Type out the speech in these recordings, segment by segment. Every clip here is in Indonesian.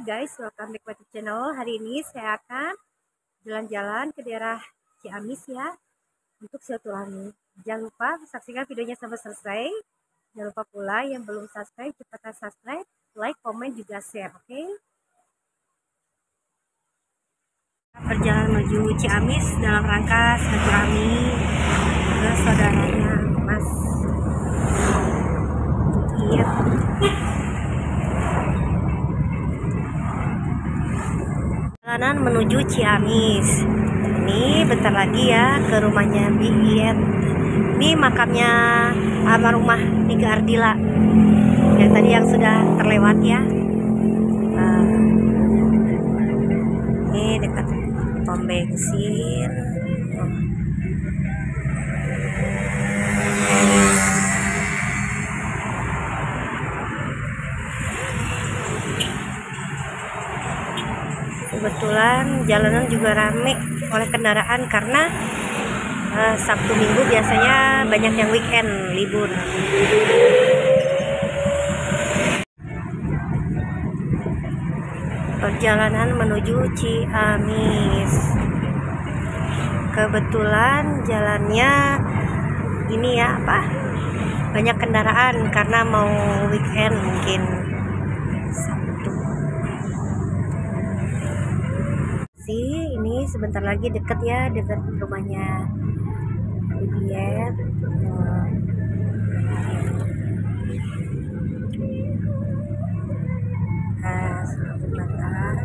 guys, welcome back to channel. Hari ini saya akan jalan-jalan ke daerah Ciamis ya, untuk silaturahmi. Jangan lupa saksikan videonya sampai selesai. Jangan lupa pula yang belum subscribe, cepat subscribe, like, komen, juga share, oke? Perjalanan menuju Ciamis dalam rangka silaturahmi ke saudaranya Mas Iya. Perjalanan menuju Ciamis. Ini bentar lagi ya ke rumahnya Biit. Ini makamnya almarhumah Niga Ardila yang tadi yang sudah terlewat ya. Ini dekat pom bensin. Kebetulan jalanan juga rame oleh kendaraan karena Sabtu Minggu biasanya banyak yang weekend libur. Perjalanan menuju Ciamis. Kebetulan jalannya ini ya banyak kendaraan karena mau weekend mungkin Sabtu. Ini sebentar lagi deket ya, deket rumahnya Biet. Selamat datang.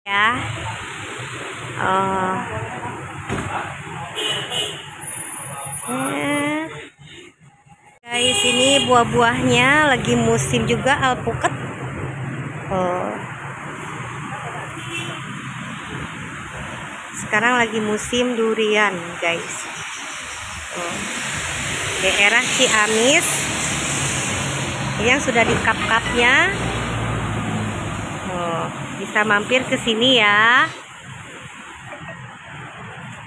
Ya. Guys, ini buah-buahnya lagi musim juga, alpukat. Sekarang lagi musim durian, guys. Daerah Ciamis yang sudah di kap-kapnya. Bisa mampir ke sini ya.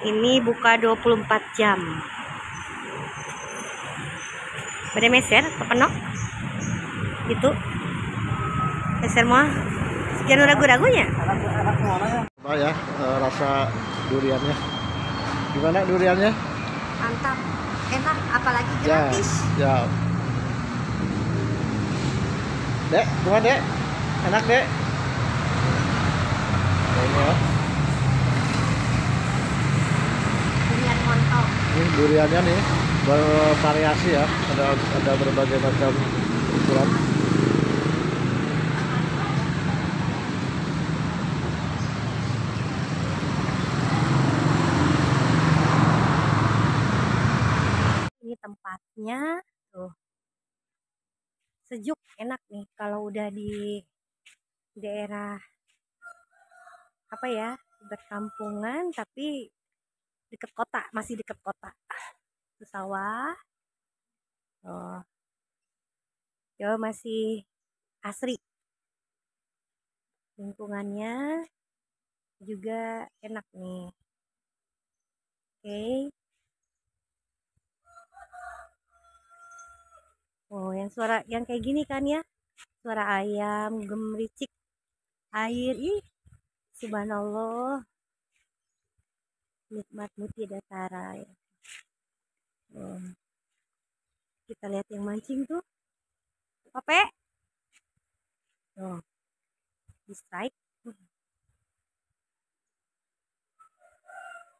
Ini buka 24 jam. Pada meser, kepenok itu meser mah sekian ragu-ragunya. Apa ya rasa duriannya? Gimana duriannya? Mantap, enak, apalagi gratis. Ya. Dek, gimana Dek? Enak Dek? Ini ya. Durian montong. Ini duriannya nih bervariasi ya, ada berbagai macam ukuran. Ini tempatnya tuh sejuk, enak nih kalau udah di daerah berkampungan tapi deket kota, masih deket kota. Itu sawah. Ya masih asri. Lingkungannya juga enak nih. Oke. Yang suara yang kayak gini kan ya. Suara ayam gemericik, air, subhanallah. Nikmat tidak tara ya. Kita lihat yang mancing tuh. Pape. Di strike.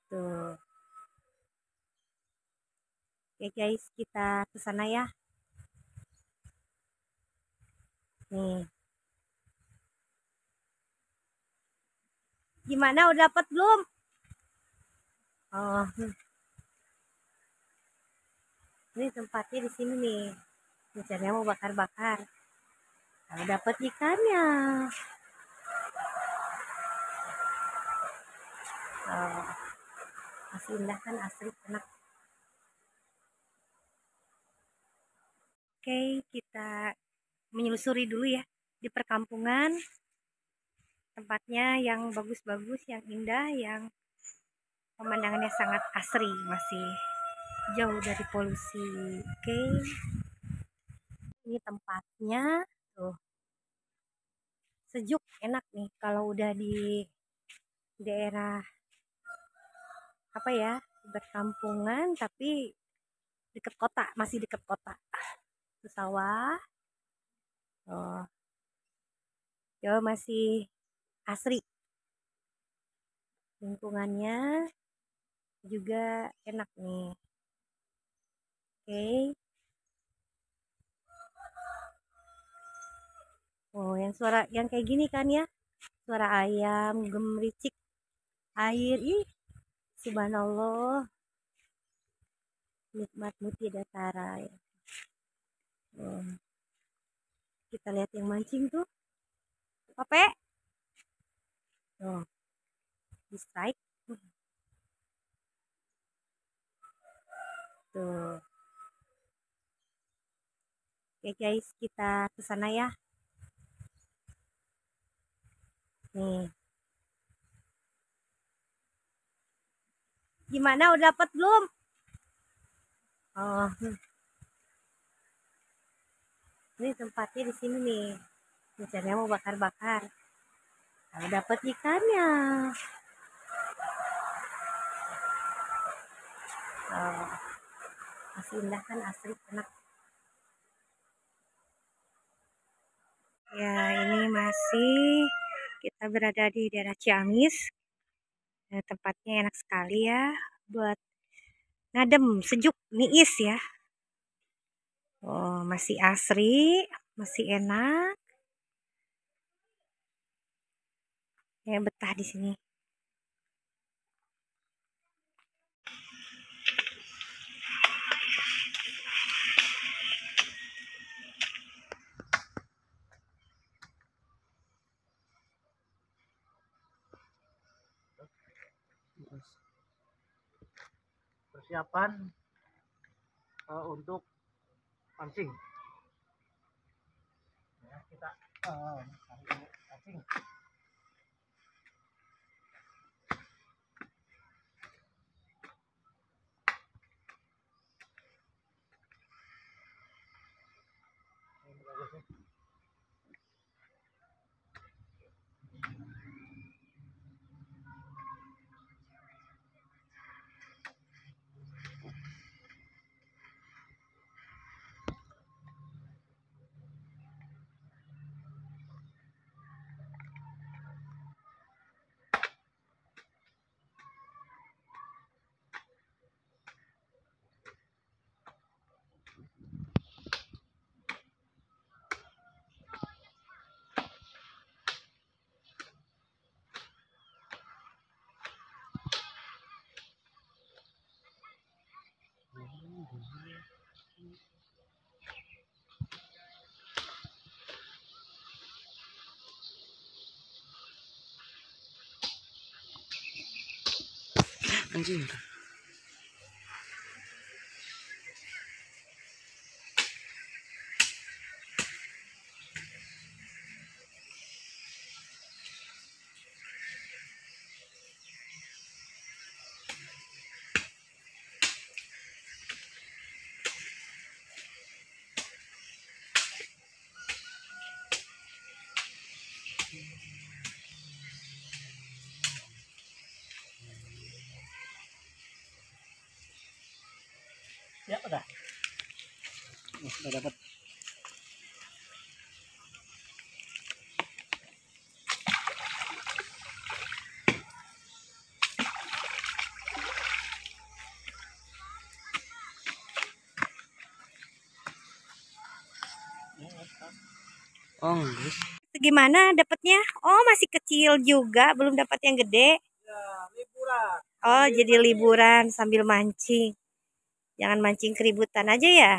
Tuh. Oke guys, kita ke sana ya. Nih. Gimana, udah dapat belum? Ini tempatnya di sini nih. Rencananya mau bakar-bakar. Kalau dapat ikannya. Masih indah kan, asri, enak. Oke, kita menyelusuri dulu ya di perkampungan. Tempatnya yang bagus-bagus, yang indah, yang Pemandangannya sangat asri, masih jauh dari polusi. Oke, ini tempatnya tuh sejuk, enak nih kalau udah di daerah apa ya, berkampungan tapi deket kota, masih deket kota. Itu sawah, oh, jauh masih asri, lingkungannya juga enak nih. Oke, oh yang suara yang kayak gini kan ya, suara ayam gemericik air, ih subhanallah, nikmat muti datara ya. Oh, kita lihat yang mancing tuh, Pape, oh di strike tuh. Oke guys, kita ke sana ya. Nih, gimana, udah dapat belum? Oh, ini tempatnya di sini nih. Rencananya mau bakar-bakar. Kalau dapat ikannya. Oh, masih indah kan, asri, enak. Ya, ini masih kita berada di daerah Ciamis. Tempatnya enak sekali ya buat ngadem, sejuk, niis ya. Oh, masih asri, masih enak. Ya, betah di sini. Persiapan untuk pancing ya, kita pancing. Anjing. Ya udah. Udah dapat. Oh, guys. Gimana dapatnya? Oh, masih kecil juga, belum dapat yang gede. Ya, liburan. Oh, jadi liburan sambil mancing. Jangan mancing keributan aja ya.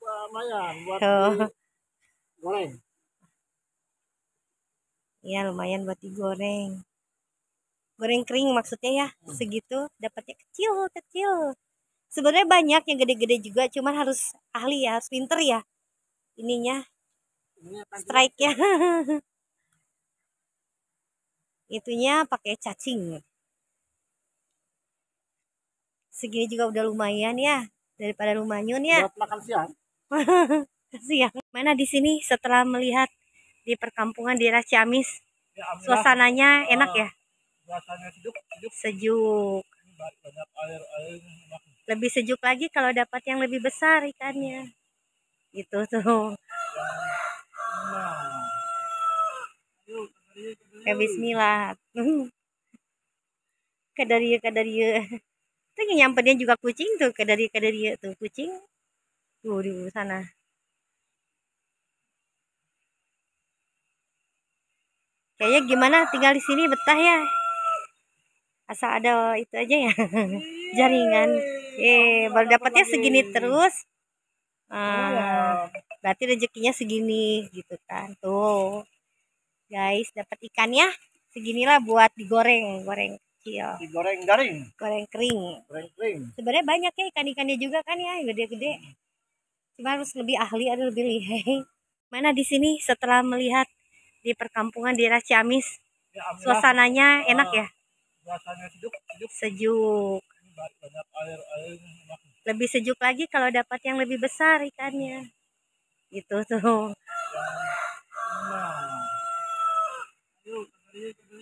Lumayan buat Oh, goreng. iya lumayan buat digoreng. Goreng kering maksudnya ya, segitu dapatnya kecil-kecil. Sebenarnya banyak yang gede-gede juga, cuman harus ahli ya, harus pinter ya. Ininya, strike-nya. Itunya pakai cacing. Segini juga udah lumayan ya, daripada rumanyun ya. Buat makan siang. Siang. Mana di sini setelah melihat di perkampungan di daerah Ciamis, Ya, suasananya enak ya, suasananya sejuk. sejuk. Banyak air. Lebih sejuk lagi kalau dapat yang lebih besar ikannya. Gitu tuh. Ya bismillah. Kadaria. Tuh nyamperin juga kucing tuh, kadaria tuh kucing. Tuh di sana. Kayaknya gimana tinggal di sini betah ya. Asal ada itu aja ya. Jaringan. Baru dapatnya segini terus. Berarti rezekinya segini gitu kan. Tuh. Guys, dapat ikannya seginilah buat digoreng, goreng kecil. Digoreng garing. Goreng kering. Sebenarnya banyak ya ikan-ikannya juga kan ya, gede-gede. Cuma harus lebih ahli, ada lebih lihai. Mana di sini setelah melihat di perkampungan di daerah Ciamis, Ya, suasananya enak ya, suasananya sejuk. Banyak air. Lebih sejuk lagi kalau dapat yang lebih besar ikannya. Gitu tuh.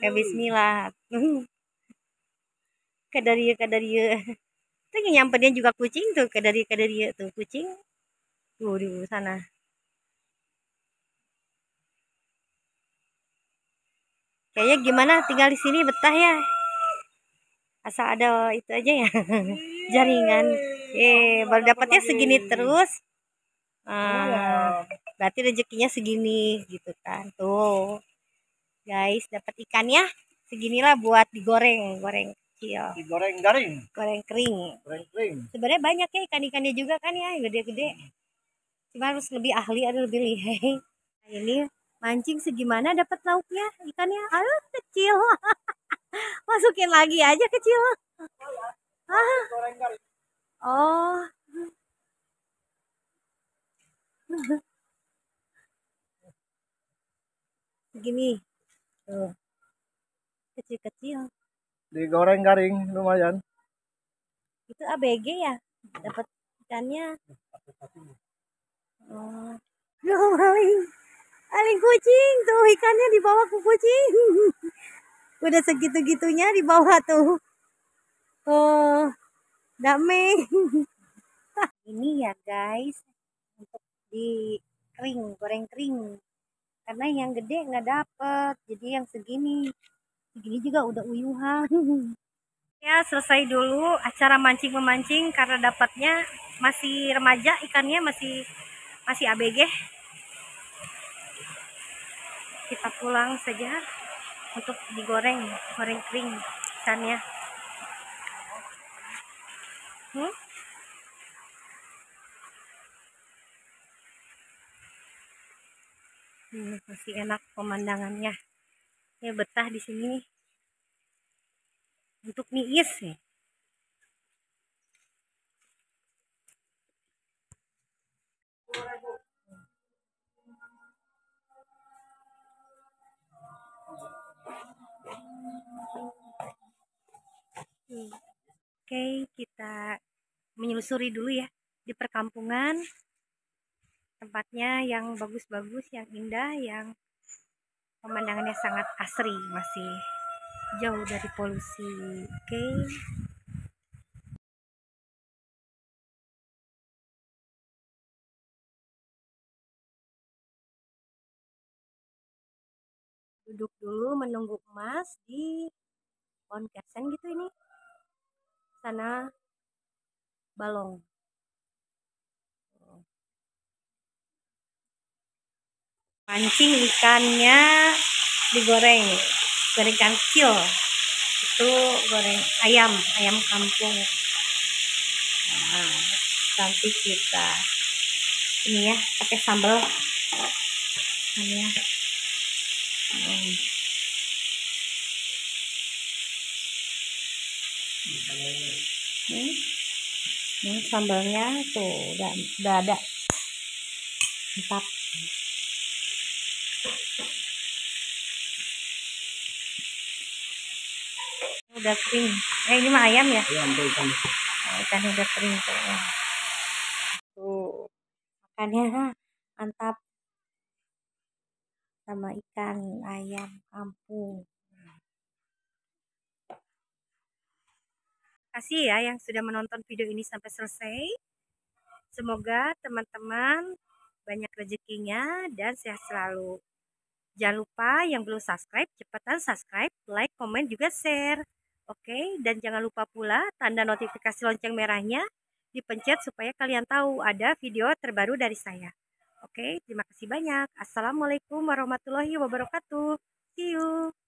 Ya bismillah. Kadaria. Tuh nyamperin juga kucing tuh, kadaria tuh kucing. Tuh di sana. Kayaknya gimana tinggal di sini betah ya. Asal ada itu aja ya. Jaringan. Baru dapatnya segini terus. Berarti rezekinya segini gitu kan. Tuh. Guys, dapat ikannya seginilah buat digoreng, goreng kecil. Digoreng garing. Goreng kering. Sebenarnya banyak ya ikan-ikannya juga kan ya, gede-gede. Cuma harus lebih ahli, ada lebih lihai. Nah, ini mancing segimana dapat lauknya ikannya? Aduh, kecil. Masukin lagi aja kecil. Oh. Segini. Tuh. Kecil-kecil. Digoreng garing lumayan. Itu ABG ya? Dapat ikannya. Oh. Aling kucing tuh, ikannya dibawa ke kucing. Udah segitu-gitunya dibawa tuh. Oh, damai. Ini ya guys, untuk di goreng kering. Karena yang gede nggak dapet, jadi yang segini juga udah uyuhan. Ya selesai dulu acara mancing-memancing karena dapatnya masih remaja, ikannya masih ABG. Kita pulang saja untuk digoreng kering ikannya. Masih enak pemandangannya. Ya betah di sini nih. Untuk niis nih. Oke, kita menyusuri dulu ya di perkampungan. Tempatnya yang bagus-bagus, yang indah, yang pemandangannya sangat asri, masih jauh dari polusi. Oke. Duduk dulu menunggu Mas di Ponkesen gitu ini. Sana Balong. Mancing ikannya digoreng, goreng ikan kecil. Itu goreng ayam kampung. Nah, nanti kita ini ya pakai sambal ini ya. Ini sambalnya tuh udah ada. Mantap. Udah kering. Ini mah ayam ya? Ayam ikan. Nah, ikannya udah kering tuh. Tuh, makannya mantap sama ikan ayam kampung. Kasih ya yang sudah menonton video ini sampai selesai. Semoga teman-teman banyak rezekinya dan sehat selalu. Jangan lupa yang belum subscribe, cepetan subscribe, like, komen, juga share. Oke, dan jangan lupa pula tanda notifikasi lonceng merahnya dipencet supaya kalian tahu ada video terbaru dari saya. Oke, terima kasih banyak. Assalamualaikum warahmatullahi wabarakatuh. See you.